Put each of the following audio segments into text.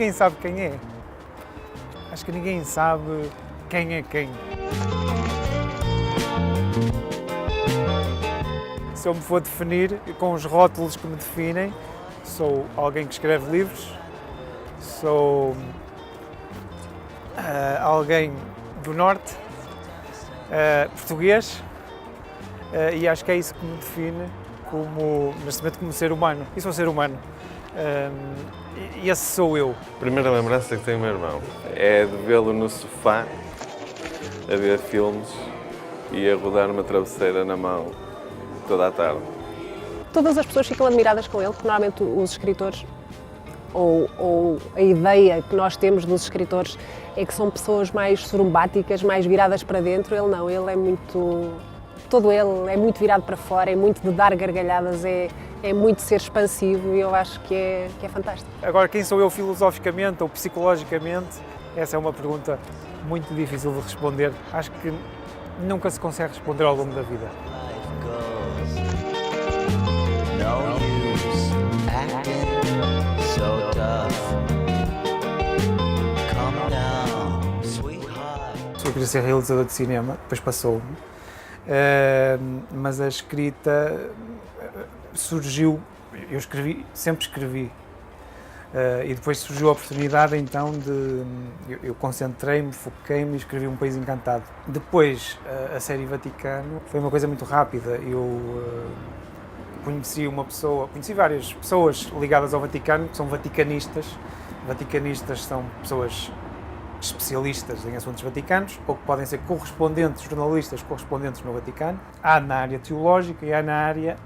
ninguém sabe quem é. Acho que ninguém sabe quem é quem. Se eu me for definir com os rótulos que me definem, sou alguém que escreve livros, sou alguém do Norte, português, e acho que é isso que me define como ser humano. E sou ser humano. E esse sou eu. A primeira lembrança que tenho do meu irmão é de vê-lo no sofá, a ver filmes e a rodar uma travesseira na mão toda a tarde. Todas as pessoas ficam admiradas com ele, porque normalmente os escritores, ou a ideia que nós temos dos escritores, é que são pessoas mais sorumbáticas, mais viradas para dentro. Ele não, ele é muito... Todo ele é muito virado para fora, é muito de dar gargalhadas, é muito de ser expansivo, e eu acho que é fantástico. Agora, quem sou eu filosoficamente ou psicologicamente? Essa é uma pergunta muito difícil de responder. Acho que nunca se consegue responder ao longo da vida. Eu queria ser realizador de cinema, depois passou-me. Mas a escrita surgiu, eu sempre escrevi, e depois surgiu a oportunidade então eu concentrei-me, foquei-me e escrevi Um País Encantado. Depois a série Vaticano foi uma coisa muito rápida. Eu conheci várias pessoas ligadas ao Vaticano, que são vaticanistas. Vaticanistas são pessoas especialistas em assuntos vaticanos, ou que podem ser correspondentes, jornalistas correspondentes no Vaticano. Há na área teológica e há na área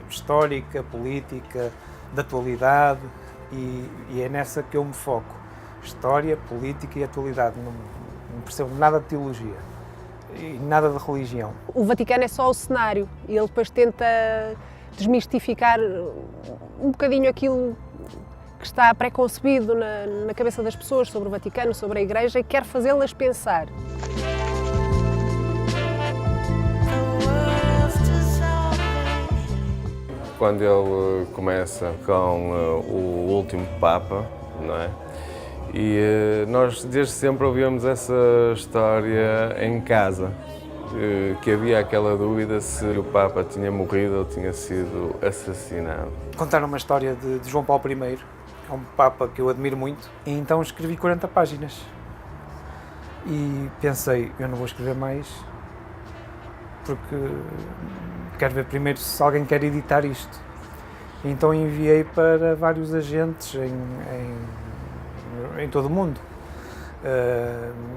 histórica, política, de atualidade, e é nessa que eu me foco. História, política e atualidade. Não percebo nada de teologia e nada de religião. O Vaticano é só o cenário, e ele depois tenta desmistificar um bocadinho aquilo que está pré-concebido na cabeça das pessoas sobre o Vaticano, sobre a Igreja, e quer fazê-las pensar. Quando ele começa com o último Papa, não é? E nós desde sempre ouvimos essa história em casa, que havia aquela dúvida se o Papa tinha morrido ou tinha sido assassinado. Contaram uma história de João Paulo I, é um Papa que eu admiro muito, e então escrevi 40 páginas. E pensei, eu não vou escrever mais, porque quero ver primeiro se alguém quer editar isto. E então enviei para vários agentes em todo o mundo,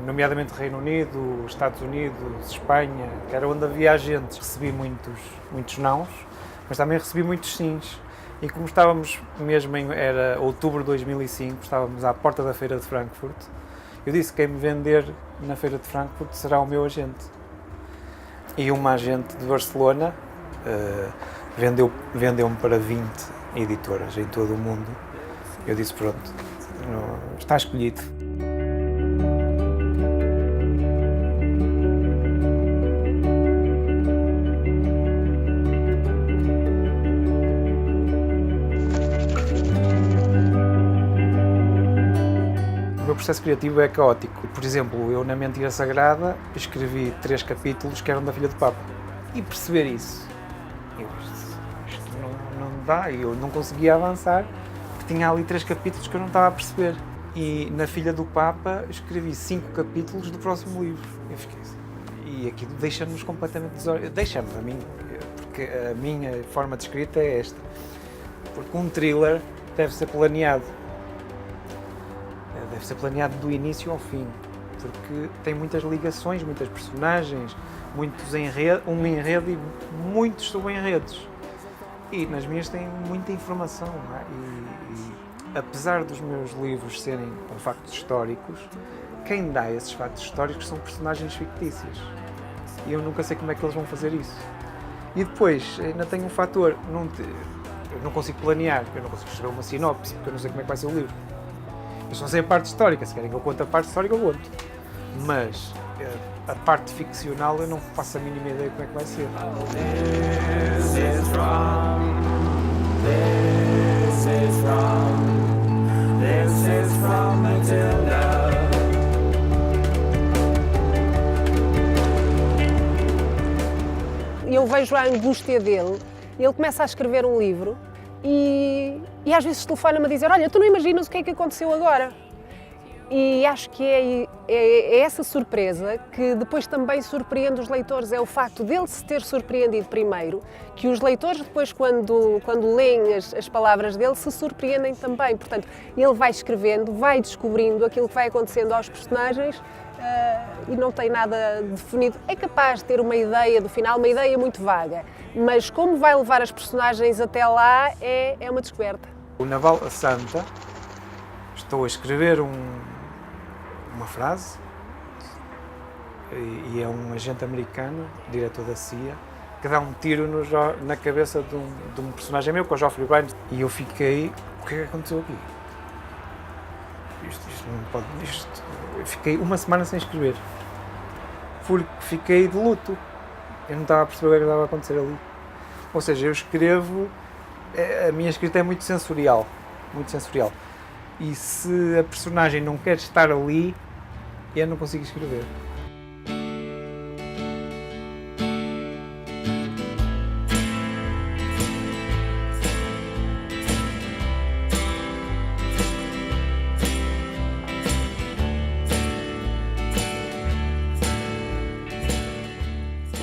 nomeadamente Reino Unido, Estados Unidos, Espanha, que era onde havia agentes. Recebi muitos nãos, mas também recebi muitos sims. E como estávamos mesmo era outubro de 2005, estávamos à porta da Feira de Frankfurt, eu disse que quem me vender na Feira de Frankfurt será o meu agente. E uma agente de Barcelona vendeu-me para 20 editoras em todo o mundo. Eu disse, pronto, está escolhido. O meu processo criativo é caótico. Por exemplo, eu na Mentira Sagrada escrevi 3 capítulos que eram da filha do Papa. E perceber isso, isto não dá, eu não conseguia avançar, porque tinha ali 3 capítulos que eu não estava a perceber. E na filha do Papa escrevi 5 capítulos do próximo livro. Eu fiquei assim, e aquilo deixa-nos completamente desorientados. Deixa-me a mim, porque a minha forma de escrita é esta. Porque um thriller deve ser planeado. Deve ser planeado do início ao fim, porque tem muitas ligações, muitas personagens, um enredo e muitos subenredos. E nas minhas tem muita informação, não é? E apesar dos meus livros serem com factos históricos, quem dá esses factos históricos são personagens fictícios. E eu nunca sei como é que eles vão fazer isso. E depois ainda tem um fator, eu não consigo planear, eu não consigo escrever uma sinopse, porque eu não sei como é que vai ser o livro. Eu só sei a parte histórica, se querem que eu conte a parte histórica, eu conto. Mas a parte ficcional eu não faço a mínima ideia como é que vai ser. This is wrong. This is from Matilda. E eu vejo a angústia dele, ele começa a escrever um livro e às vezes telefona-me a dizer: olha, tu não imaginas o que é que aconteceu agora. E acho que é essa surpresa que depois também surpreende os leitores, é o facto dele se ter surpreendido primeiro, que os leitores depois, quando leem as palavras dele, se surpreendem também. Portanto, ele vai escrevendo, vai descobrindo aquilo que vai acontecendo aos personagens e não tem nada definido. É capaz de ter uma ideia do final, uma ideia muito vaga, mas como vai levar as personagens até lá é uma descoberta. Na Vala Santa estou a escrever uma frase e é um agente americano, diretor da CIA, que dá um tiro na cabeça de um personagem meu, que é o Geoffrey Bynes, e eu fiquei: o que é que aconteceu aqui? Isto não pode... Eu fiquei uma semana sem escrever, porque fiquei de luto. Eu não estava a perceber o que estava a acontecer ali. Ou seja, eu escrevo, a minha escrita é muito sensorial, e se a personagem não quer estar ali, eu não consigo escrever.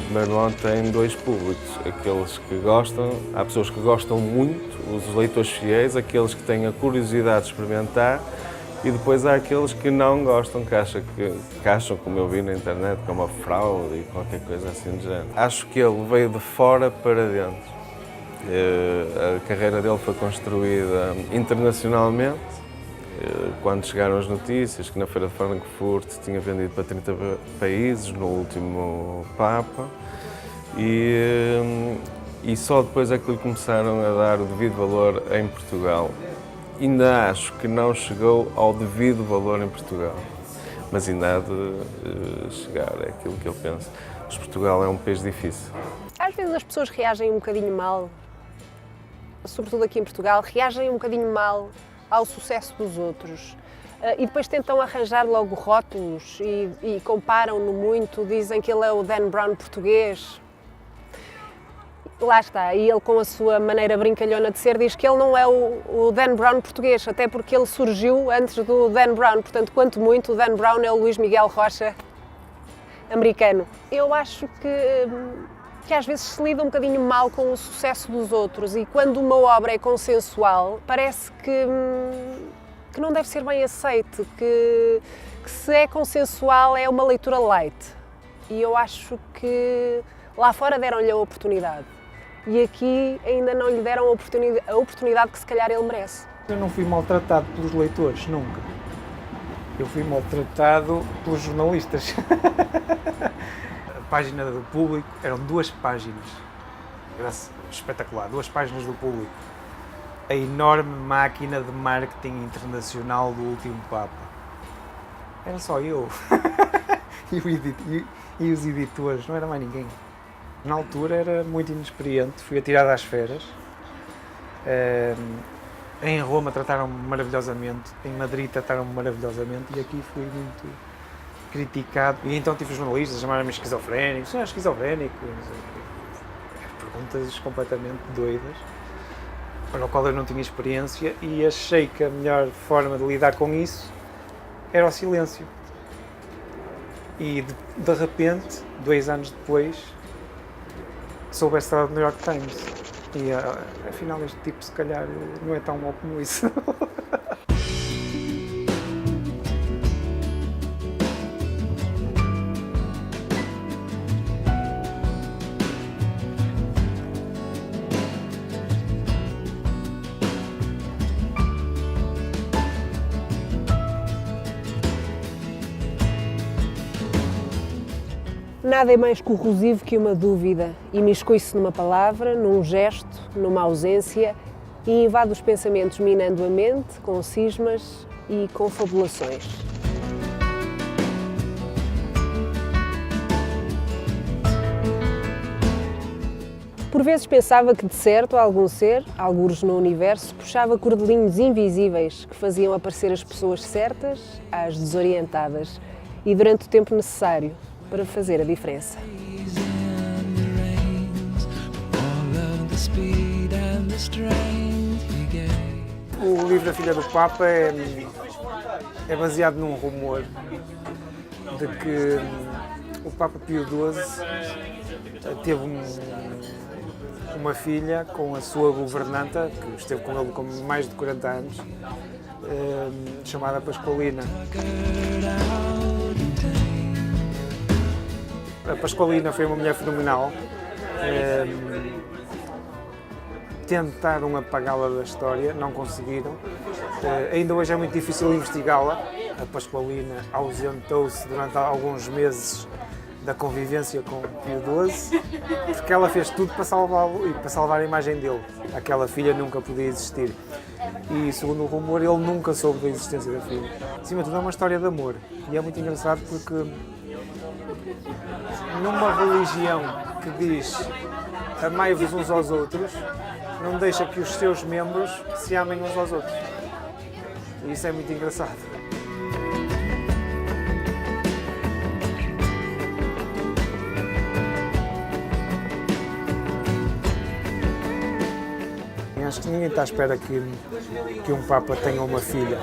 O meu irmão tem dois públicos, aqueles que gostam, há pessoas que gostam muito, os leitores fiéis, aqueles que têm a curiosidade de experimentar, e depois há aqueles que não gostam, que acham, como eu vi na internet, que é uma fraude e qualquer coisa assim do género. Acho que ele veio de fora para dentro. A carreira dele foi construída internacionalmente. Quando chegaram as notícias que na Feira de Frankfurt tinha vendido para 30 países no último Papa, e só depois é que lhe começaram a dar o devido valor em Portugal. Ainda acho que não chegou ao devido valor em Portugal, mas ainda há de chegar, é aquilo que eu penso. Mas Portugal é um país difícil. Às vezes as pessoas reagem um bocadinho mal, sobretudo aqui em Portugal, reagem um bocadinho mal ao sucesso dos outros e depois tentam arranjar logo rótulos e comparam-no muito, dizem que ele é o Dan Brown português. Lá está, e ele com a sua maneira brincalhona de ser diz que ele não é o Dan Brown português, até porque ele surgiu antes do Dan Brown, portanto, quanto muito, o Dan Brown é o Luís Miguel Rocha americano. Eu acho que às vezes se lida um bocadinho mal com o sucesso dos outros e quando uma obra é consensual, parece que não deve ser bem aceite, que se é consensual é uma leitura light. E eu acho que lá fora deram-lhe a oportunidade e aqui ainda não lhe deram a oportunidade que se calhar ele merece. Eu não fui maltratado pelos leitores, nunca. Eu fui maltratado pelos jornalistas. A página do Público, eram 2 páginas, era espetacular, 2 páginas do Público. A enorme máquina de marketing internacional do último Papa. Era só eu. E os editores, não era mais ninguém. Na altura era muito inexperiente, fui atirado às feras. Em Roma trataram-me maravilhosamente, em Madrid trataram-me maravilhosamente e aqui fui muito criticado. E então tive os jornalistas a chamarem-me esquizofrénico, você é esquizofrénico? Perguntas completamente doidas, para o qual eu não tinha experiência e achei que a melhor forma de lidar com isso era o silêncio. E de repente, 2 anos depois, soube a história do New York Times. E afinal este tipo se calhar não é tão mau como isso. Nada é mais corrosivo que uma dúvida, imiscui-se numa palavra, num gesto, numa ausência e invade os pensamentos minando a mente com cismas e confabulações. por vezes pensava que de certo algum ser, algures no universo, puxava cordelinhos invisíveis que faziam aparecer as pessoas certas às desorientadas e durante o tempo necessário para fazer a diferença. O livro A Filha do Papa é baseado num rumor de que o Papa Pio XII teve uma filha com a sua governanta, que esteve com ele com mais de 40 anos, chamada Pasqualina. A Pasqualina foi uma mulher fenomenal. Tentaram apagá-la da história, não conseguiram. Ainda hoje é muito difícil investigá-la. A Pasqualina ausentou-se durante alguns meses da convivência com Pio XII, porque ela fez tudo para salvá-lo e para salvar a imagem dele. Aquela filha nunca podia existir. E, segundo o rumor, ele nunca soube da existência da filha. Acima de tudo, é uma história de amor. E é muito engraçado porque numa religião que diz amai-vos uns aos outros, não deixa que os seus membros se amem uns aos outros. E isso é muito engraçado. Acho que ninguém está à espera que um Papa tenha uma filha.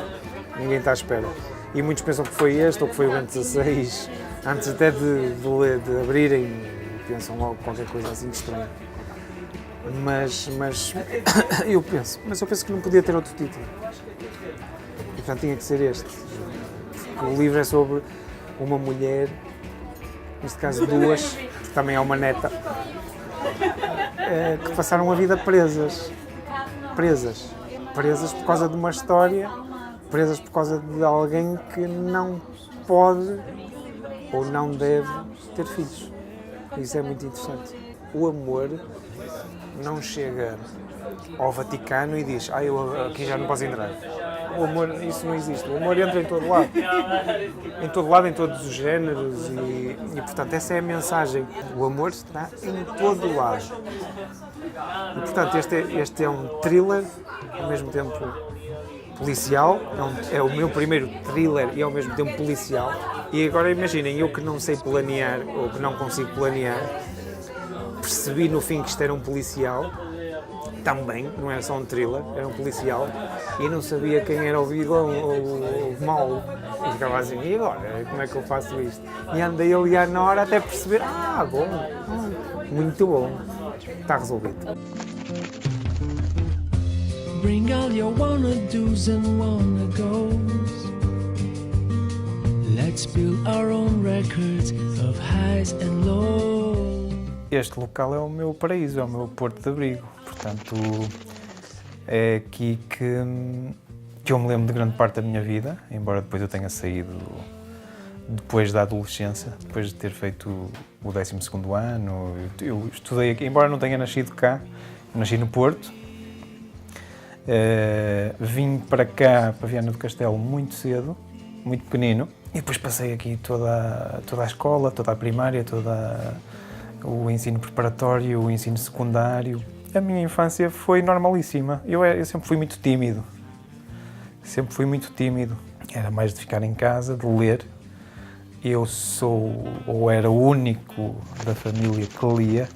Ninguém está à espera. E muitos pensam que foi este ou que foi o Bento XVI. Antes até de abrirem, pensam logo qualquer coisa assim de estranho. Mas eu penso que não podia ter outro título. E portanto tinha que ser este. Porque o livro é sobre uma mulher, neste caso duas, que também é uma neta, que passaram a vida presas por causa de uma história, presas por causa de alguém que não pode ou não deve ter filhos. Isso é muito interessante. O amor não chega ao Vaticano e diz eu aqui já não posso entrar. O amor, isso não existe. O amor entra em todo lado. Em todo lado, em todos os géneros e portanto, essa é a mensagem. O amor está em todo lado. E, portanto, este é um thriller, ao mesmo tempo policial. É o meu primeiro thriller e ao mesmo tempo policial. E agora imaginem, eu que não sei planear, ou que não consigo planear, percebi no fim que isto era um policial, também, não era só um thriller, era um policial, e não sabia quem era o vilão ou o mau. E ficava assim, e agora? Como é que eu faço isto? E andei a ligar na hora até perceber, bom, muito bom, está resolvido. Bring all your wanna-dos and wanna-goes. Let's build our own records of highs and lows. Este local é o meu paraíso, é o meu porto de abrigo. Portanto, é aqui que eu me lembro de grande parte da minha vida, embora depois eu tenha saído depois da adolescência, depois de ter feito o 12º ano. Eu estudei aqui, embora não tenha nascido cá, nasci no Porto. Vim para cá, para Viana do Castelo, muito cedo, muito pequenino, e depois passei aqui toda a escola, toda a primária, o ensino preparatório, o ensino secundário. A minha infância foi normalíssima. Eu sempre fui muito tímido. Era mais de ficar em casa, de ler. Eu era o único da família que lia.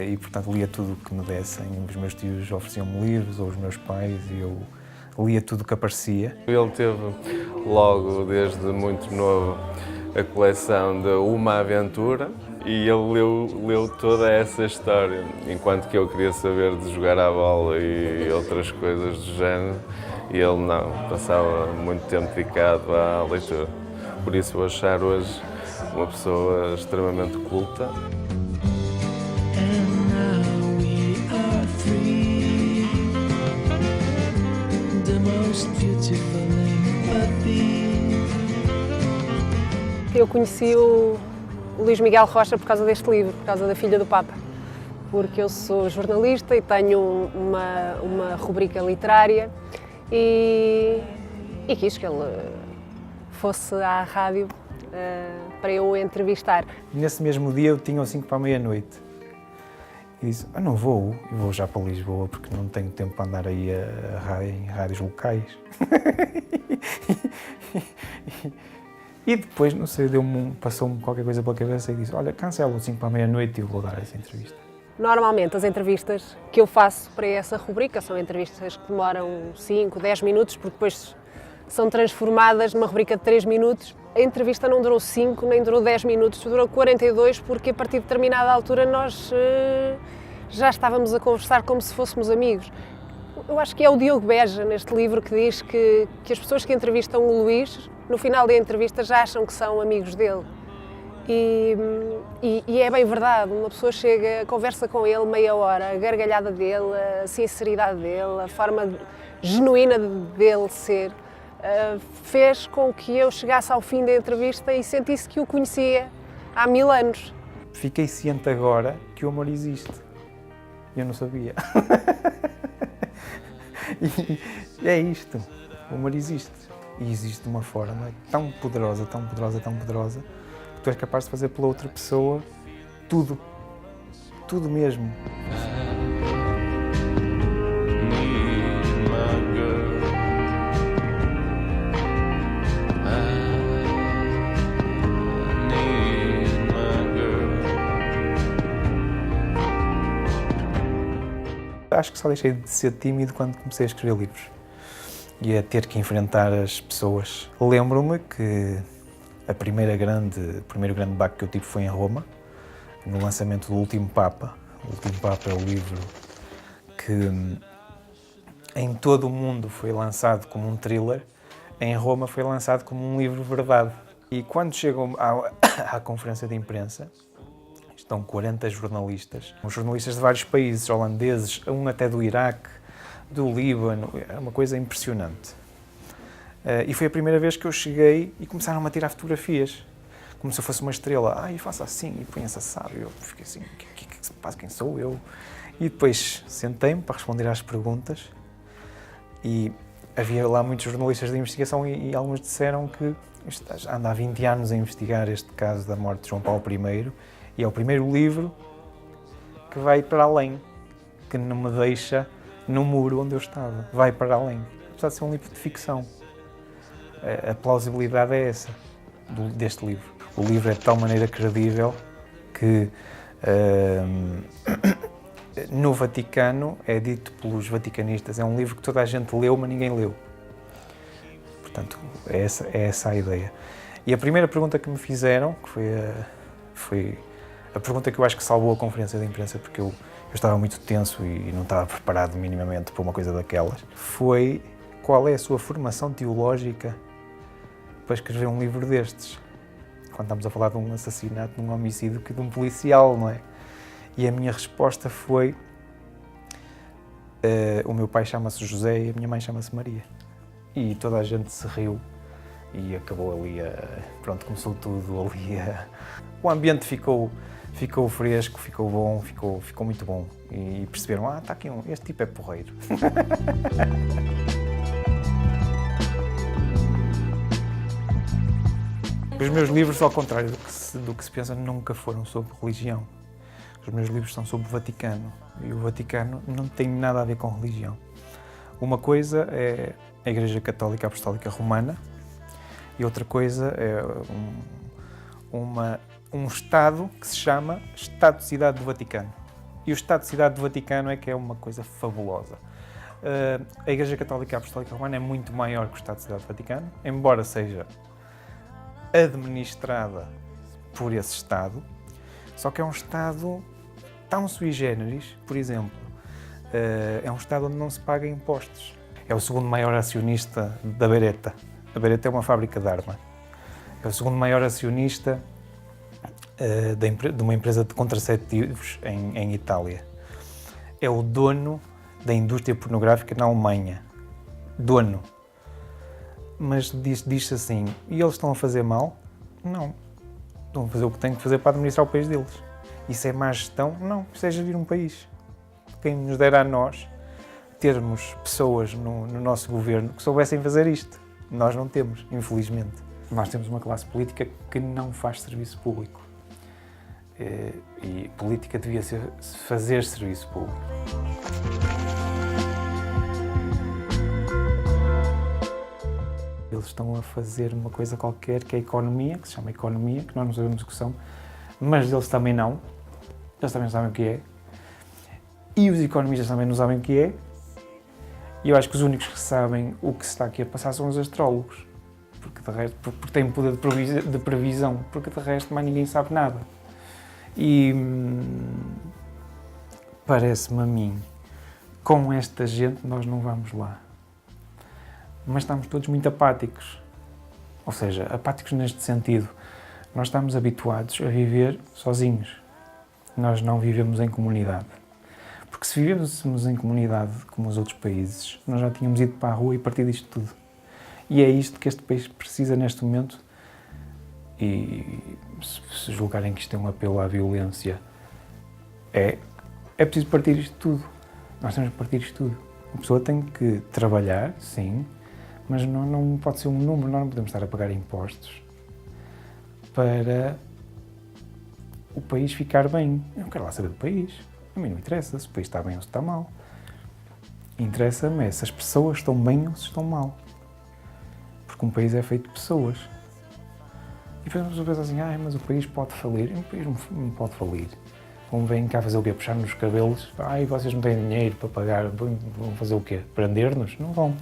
E, portanto, lia tudo o que me dessem. Os meus tios ofereciam-me livros, ou os meus pais, e eu lia tudo o que aparecia. Ele teve logo, desde muito novo, a coleção de Uma Aventura, e ele leu toda essa história, enquanto que eu queria saber de jogar à bola e outras coisas do género, e ele não, passava muito tempo dedicado à leitura. Por isso vou achar hoje uma pessoa extremamente culta. Eu conheci o Luís Miguel Rocha por causa deste livro, por causa da Filha do Papa, porque eu sou jornalista e tenho uma rubrica literária e quis que ele fosse à rádio para eu o entrevistar. Nesse mesmo dia eu tinha o 5 para a meia-noite e disse, não vou, eu vou já para Lisboa porque não tenho tempo para andar aí em rádios locais. E depois, não sei, passou-me qualquer coisa pela cabeça e disse, olha, cancela o 5 para a meia-noite e eu vou dar essa entrevista. Normalmente as entrevistas que eu faço para essa rubrica são entrevistas que demoram 5, 10 minutos, porque depois são transformadas numa rubrica de 3 minutos. A entrevista não durou 5, nem durou 10 minutos, durou 42, porque a partir de determinada altura nós já estávamos a conversar como se fôssemos amigos. Eu acho que é o Diogo Beja, neste livro, que diz que as pessoas que entrevistam o Luís, no final da entrevista, já acham que são amigos dele. E é bem verdade, uma pessoa chega, conversa com ele meia hora, a gargalhada dele, a sinceridade dele, a forma genuína dele ser, fez com que eu chegasse ao fim da entrevista e sentisse que o conhecia há 1000 anos. Fiquei ciente agora que o amor existe. Eu não sabia. E é isto, o amor existe. E existe de uma forma tão poderosa, tão poderosa, tão poderosa, que tu és capaz de fazer pela outra pessoa tudo. Tudo mesmo. Acho que só deixei de ser tímido quando comecei a escrever livros e a ter que enfrentar as pessoas. Lembro-me que o primeiro grande baque que eu tive foi em Roma, no lançamento do Último Papa. O Último Papa é o livro que em todo o mundo foi lançado como um thriller, em Roma foi lançado como um livro verdade. E quando chegam à conferência de imprensa, estão 40 jornalistas, jornalistas de vários países, holandeses, um até do Iraque, do Líbano, é uma coisa impressionante. E foi a primeira vez que eu cheguei e começaram-me a tirar fotografias, como se eu fosse uma estrela. E faço assim, e põe-se assado. Eu fiquei assim, o que se passa, quem sou eu? E depois sentei-me para responder às perguntas e havia lá muitos jornalistas de investigação e alguns disseram que anda há 20 anos a investigar este caso da morte de João Paulo I e é o primeiro livro que vai para além, que não me deixa no muro onde eu estava, vai para além. Apesar de ser um livro de ficção, a plausibilidade é essa deste livro. O livro é de tal maneira credível que no Vaticano é dito pelos vaticanistas, é um livro que toda a gente leu, mas ninguém leu. Portanto, é essa a ideia. E a primeira pergunta que me fizeram, que foi a pergunta que eu acho que salvou a conferência de imprensa, porque eu estava muito tenso e não estava preparado minimamente para uma coisa daquelas, foi qual é a sua formação teológica para escrever um livro destes? Quando estamos a falar de um assassinato, de um homicídio, de um policial, não é? E a minha resposta foi, o meu pai chama-se José e a minha mãe chama-se Maria. E toda a gente se riu e acabou ali, pronto, começou tudo ali. O ambiente ficou fresco, ficou bom, ficou muito bom. E perceberam, está aqui este tipo é porreiro. Os meus livros, ao contrário do que se pensa, nunca foram sobre religião. Os meus livros são sobre o Vaticano. E o Vaticano não tem nada a ver com religião. Uma coisa é a Igreja Católica Apostólica Romana e outra coisa é um Estado que se chama Estado-Cidade do Vaticano. E o Estado-Cidade do Vaticano é que é uma coisa fabulosa. A Igreja Católica Apostólica Romana é muito maior que o Estado-Cidade do Vaticano, embora seja administrada por esse Estado, só que é um Estado tão sui generis, por exemplo, é um Estado onde não se paga impostos. É o segundo maior acionista da Beretta. A Beretta é uma fábrica de arma. É o segundo maior acionista de uma empresa de contraceptivos em Itália. É o dono da indústria pornográfica na Alemanha. Dono. Mas diz-se assim, e eles estão a fazer mal? Não. Estão a fazer o que têm que fazer para administrar o país deles. Isso é má gestão? Não. Isso é gerir um país. Quem nos dera a nós termos pessoas no nosso governo que soubessem fazer isto. Nós não temos, infelizmente. Nós temos uma classe política que não faz serviço público. e política devia ser fazer serviço público. Eles estão a fazer uma coisa qualquer que é a economia, que se chama economia, que nós não sabemos o que são, mas eles também não. Eles também não sabem o que é. E os economistas também não sabem o que é. E eu acho que os únicos que sabem o que se está aqui a passar são os astrólogos. Porque têm poder de previsão, porque de resto mais ninguém sabe nada. E parece-me a mim, com esta gente nós não vamos lá. Mas estamos todos muito apáticos. Ou seja, apáticos neste sentido. Nós estamos habituados a viver sozinhos. Nós não vivemos em comunidade. Porque se vivêssemos em comunidade, como os outros países, nós já tínhamos ido para a rua e partido disto tudo. E é isto que este país precisa neste momento. E se julgarem que isto é um apelo à violência, é preciso partir isto tudo. Nós temos que partir isto tudo. A pessoa tem que trabalhar, sim, mas não pode ser um número. Nós não podemos estar a pagar impostos para o país ficar bem. Eu não quero lá saber do país. A mim não interessa se o país está bem ou se está mal. Interessa-me é se as pessoas estão bem ou se estão mal. Porque um país é feito de pessoas. E depois as pessoas pensam assim, mas o país pode falir. O país não pode falir. Como vêm cá fazer o quê? Puxar-nos os cabelos. Vocês não têm dinheiro para pagar. Vão fazer o quê? Prender-nos? Não vão.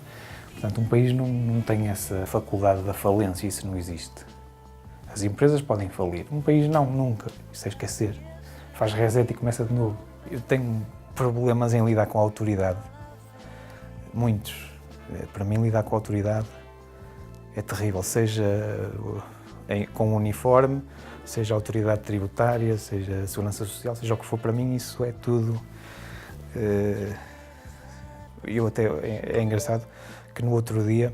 Portanto, um país não tem essa faculdade da falência. Isso não existe. As empresas podem falir. Um país não, nunca. Isso é esquecer. Faz reset e começa de novo. Eu tenho problemas em lidar com a autoridade. Muitos. Para mim, lidar com a autoridade é terrível. Seja com o uniforme, seja a autoridade tributária, seja a segurança social, seja o que for, para mim isso é tudo. É engraçado que no outro dia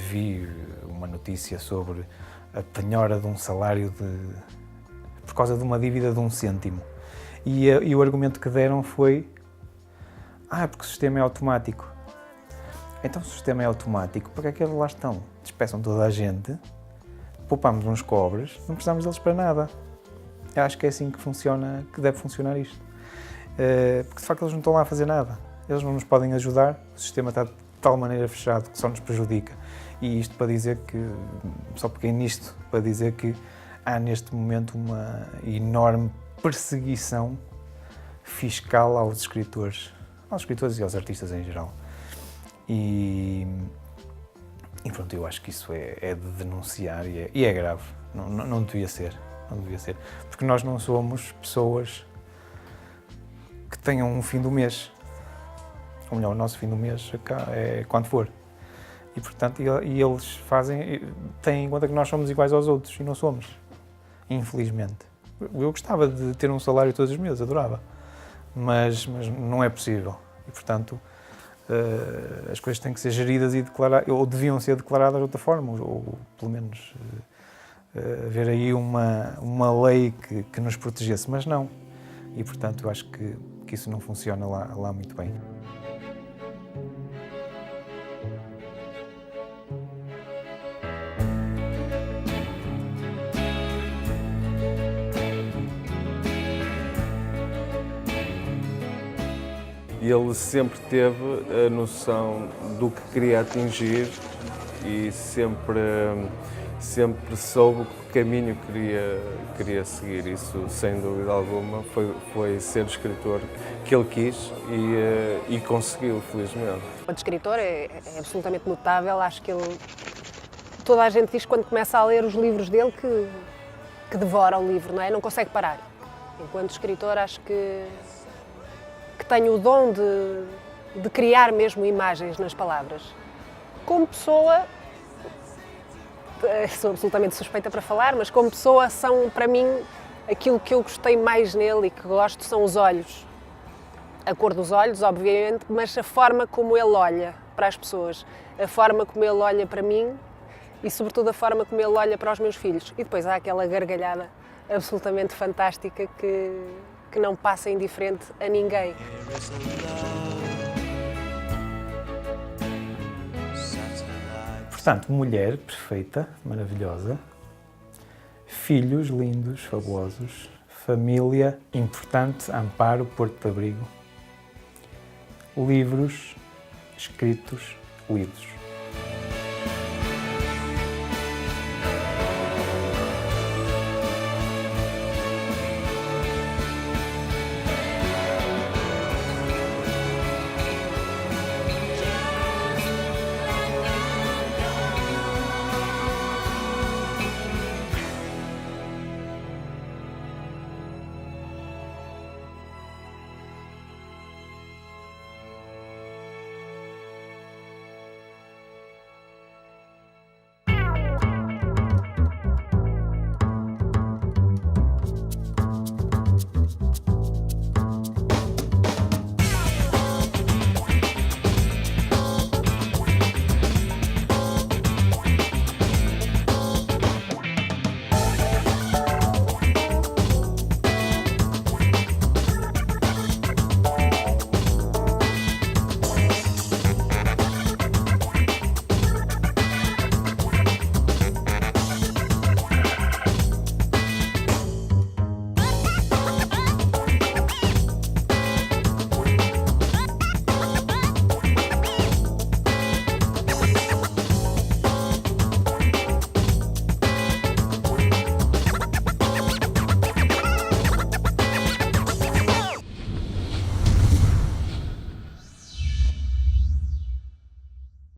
vi uma notícia sobre a penhora de um salário por causa de uma dívida de 1 cêntimo. E o argumento que deram foi porque o sistema é automático. Então, se o sistema é automático, para que é que eles lá estão? Despeçam toda a gente, poupamos uns cobres, não precisamos deles para nada. Eu acho que é assim que deve funcionar isto. Porque, de facto, eles não estão lá a fazer nada. Eles não nos podem ajudar, o sistema está de tal maneira fechado que só nos prejudica. E isto para dizer que, só peguei nisto, para dizer que há neste momento uma enorme perseguição fiscal aos escritores e aos artistas em geral. E pronto, eu acho que isso é de denunciar e é grave. Não devia ser. Não devia ser. Porque nós não somos pessoas que tenham um fim do mês. Ou melhor, o nosso fim do mês é quando for. E portanto, eles têm em conta que nós somos iguais aos outros e não somos. Infelizmente. Eu gostava de ter um salário todos os meses, adorava. Mas não é possível. E portanto, as coisas têm que ser geridas e declaradas, ou deviam ser declaradas de outra forma, ou pelo menos haver aí uma lei que nos protegesse, mas não. E portanto, eu acho que isso não funciona lá muito bem. Ele sempre teve a noção do que queria atingir e sempre soube que caminho queria seguir. Isso, sem dúvida alguma, foi ser o escritor que ele quis e conseguiu, felizmente. O escritor é absolutamente notável. Acho que toda a gente diz que quando começa a ler os livros dele que devora o livro, não é? Não consegue parar. Enquanto escritor, acho que tenho o dom de criar mesmo imagens nas palavras. Como pessoa, sou absolutamente suspeita para falar, mas como pessoa são, para mim, aquilo que eu gostei mais nele e que gosto são os olhos. A cor dos olhos, obviamente, mas a forma como ele olha para as pessoas, a forma como ele olha para mim e, sobretudo, a forma como ele olha para os meus filhos. E depois há aquela gargalhada absolutamente fantástica que não passa indiferente a ninguém. Portanto, mulher perfeita, maravilhosa, filhos lindos, fabulosos, família importante, amparo, porto de abrigo, livros escritos, lidos.